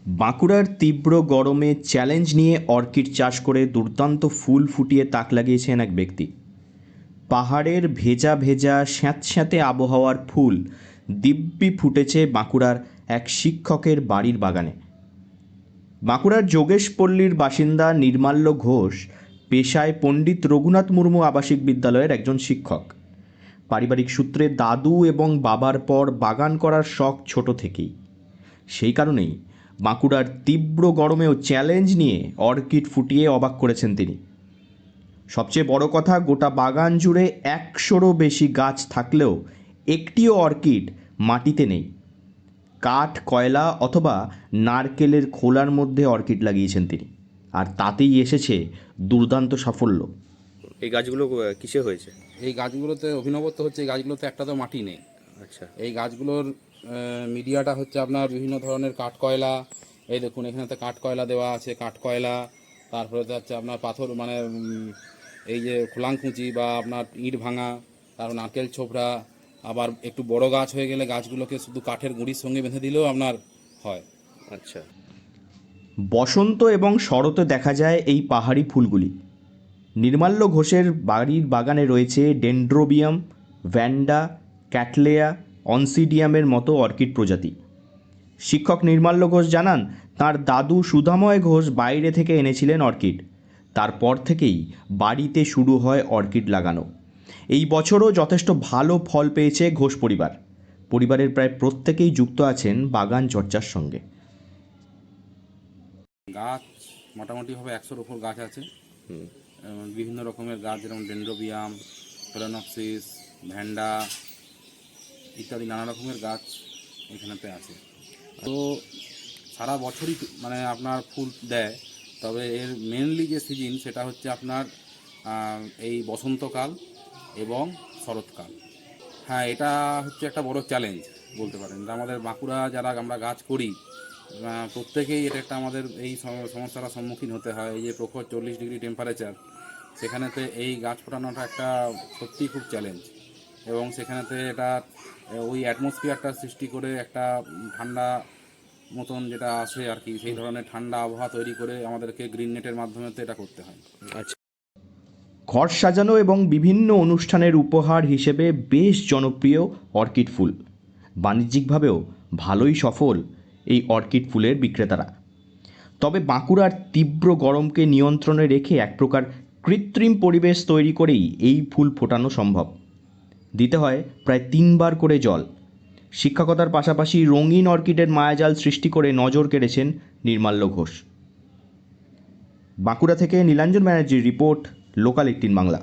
বাঁকুড়ার তীব্র গরমে চ্যালেঞ্জ নিয়ে অর্কিড চাষ করে দুর্দান্ত ফুল ফুটিয়ে তাক লাগিয়েছেন এক ব্যক্তি। পাহাড়ের ভেজা ভেজা স্যাঁতস্যাঁতে আবহাওয়ার ফুল দিব্যি ফুটেছে বাঁকুড়ার এক শিক্ষকের বাড়ির বাগানে। বাঁকুড়ার যোগেশপল্লীর বাসিন্দা নির্মাল্য ঘোষ পেশায় পণ্ডিত রঘুনাথ মুর্মু আবাসিক বিদ্যালয়ের একজন শিক্ষক। পারিবারিক সূত্রে দাদু এবং বাবার পর বাগান করার শখ ছোট থেকেই। সেই কারণেই বাঁকুড়ার তীব্র গরমেও চ্যালেঞ্জ নিয়ে অর্কিড ফুটিয়ে অবাক করেছেন তিনি। সবচেয়ে বড় কথা, গোটা বাগান জুড়ে 100রও বেশি গাছ থাকলেও একটিও অর্কিড মাটিতে নেই। কাঠ, কয়লা অথবা নারকেলের খোলার মধ্যে অর্কিড লাগিয়েছেন তিনি, আর তাতেই এসেছে দুর্দান্ত সাফল্য। এই গাছগুলো কিসে হয়েছে? এই গাছগুলোতে অভিনবত্ব হচ্ছে, এই গাছগুলোতে একটা তো মাটি নেই। আচ্ছা, এই গাছগুলোর মিডিয়াটা হচ্ছে আপনার বিভিন্ন ধরনের কাঠকয়লা। এই দেখুন, এখানেতে কাঠকয়লা দেওয়া আছে, কাঠকয়লা। তারপরে হচ্ছে আপনার পাথর, মানে এই যে খোলাংকুচি বা আপনার ইট ভাঙা, তারপর নারকেল ছোবড়া। আবার একটু বড় গাছ হয়ে গেলে গাছগুলোকে শুধু কাঠের গুঁড়ির সঙ্গে বেঁধে দিলেও আপনার হয়। আচ্ছা। বসন্ত এবং শরতে দেখা যায় এই পাহাড়ি ফুলগুলি। নির্মাল্য ঘোষের বাড়ির বাগানে রয়েছে ডেন্ড্রোবিয়াম, ভ্যান্ডা, ক্যাটলেয়া, অনসিডিয়ামের মতো অর্কিড প্রজাতি। শিক্ষক নির্মাল্য ঘোষ জানান, তার দাদু সুধাময় ঘোষ বাইরে থেকে এনেছিলেন অর্কিড। তারপর থেকেই বাড়িতে শুরু হয় অর্কিড লাগানো। এই বছরও যথেষ্ট ভালো ফল পেয়েছে ঘোষ পরিবার। পরিবারের প্রায় প্রত্যেকেই যুক্ত আছেন বাগান চর্চার সঙ্গে। গাছ মোটামুটিভাবে 100-র উপর গাছ আছে। বিভিন্ন রকমের গাছ, যেমন ডেন্ড্রোবিয়াম, ফেলানক্সিস, ভ্যান্ডা ইত্যাদি নানা রকমের গাছ এখানেতে আছে। তো সারা বছরই মানে আপনার ফুল দেয়, তবে এর মেনলি যে সিজন সেটা হচ্ছে আপনার এই বসন্তকাল এবং শরৎকাল। হ্যাঁ, এটা হচ্ছে একটা বড় চ্যালেঞ্জ বলতে পারেন। আমাদের বাঁকুড়া যারা আমরা গাছ করি প্রত্যেকেই এটা একটা আমাদের এই সমস্যার সম্মুখীন হতে হয়। এই যে প্রখর 40 ডিগ্রি টেম্পারেচার, সেখানেতে এই গাছ ফোটানোটা একটা সত্যিই খুব চ্যালেঞ্জ। এবং সেখানেতে এটা ওই অ্যাটমসফিয়ারটা সৃষ্টি করে একটা ঠান্ডা মতন যেটা আসে আর কি, সেই ধরনের ঠান্ডা আবহাওয়া তৈরি করে আমাদেরকে গ্রিন নেটের মাধ্যমে তো এটা করতে হয়। আচ্ছা। ঘর সাজানো এবং বিভিন্ন অনুষ্ঠানের উপহার হিসেবে বেশ জনপ্রিয় অর্কিড ফুল। বাণিজ্যিকভাবেও ভালোই সফল এই অর্কিড ফুলের বিক্রেতারা। তবে বাঁকুড়ার তীব্র গরমকে নিয়ন্ত্রণে রেখে এক প্রকার কৃত্রিম পরিবেশ তৈরি করেই এই ফুল ফোটানো সম্ভব। দিতে হয় প্রায় 3 বার করে জল। শিক্ষকতার পাশাপাশি রঙিন অর্কিডের মায়াজাল সৃষ্টি করে নজর কেড়েছেন নির্মাল্য ঘোষ। বাঁকুড়া থেকে নীলাঞ্জন ব্যানার্জির রিপোর্ট, লোকাল 18 বাংলা।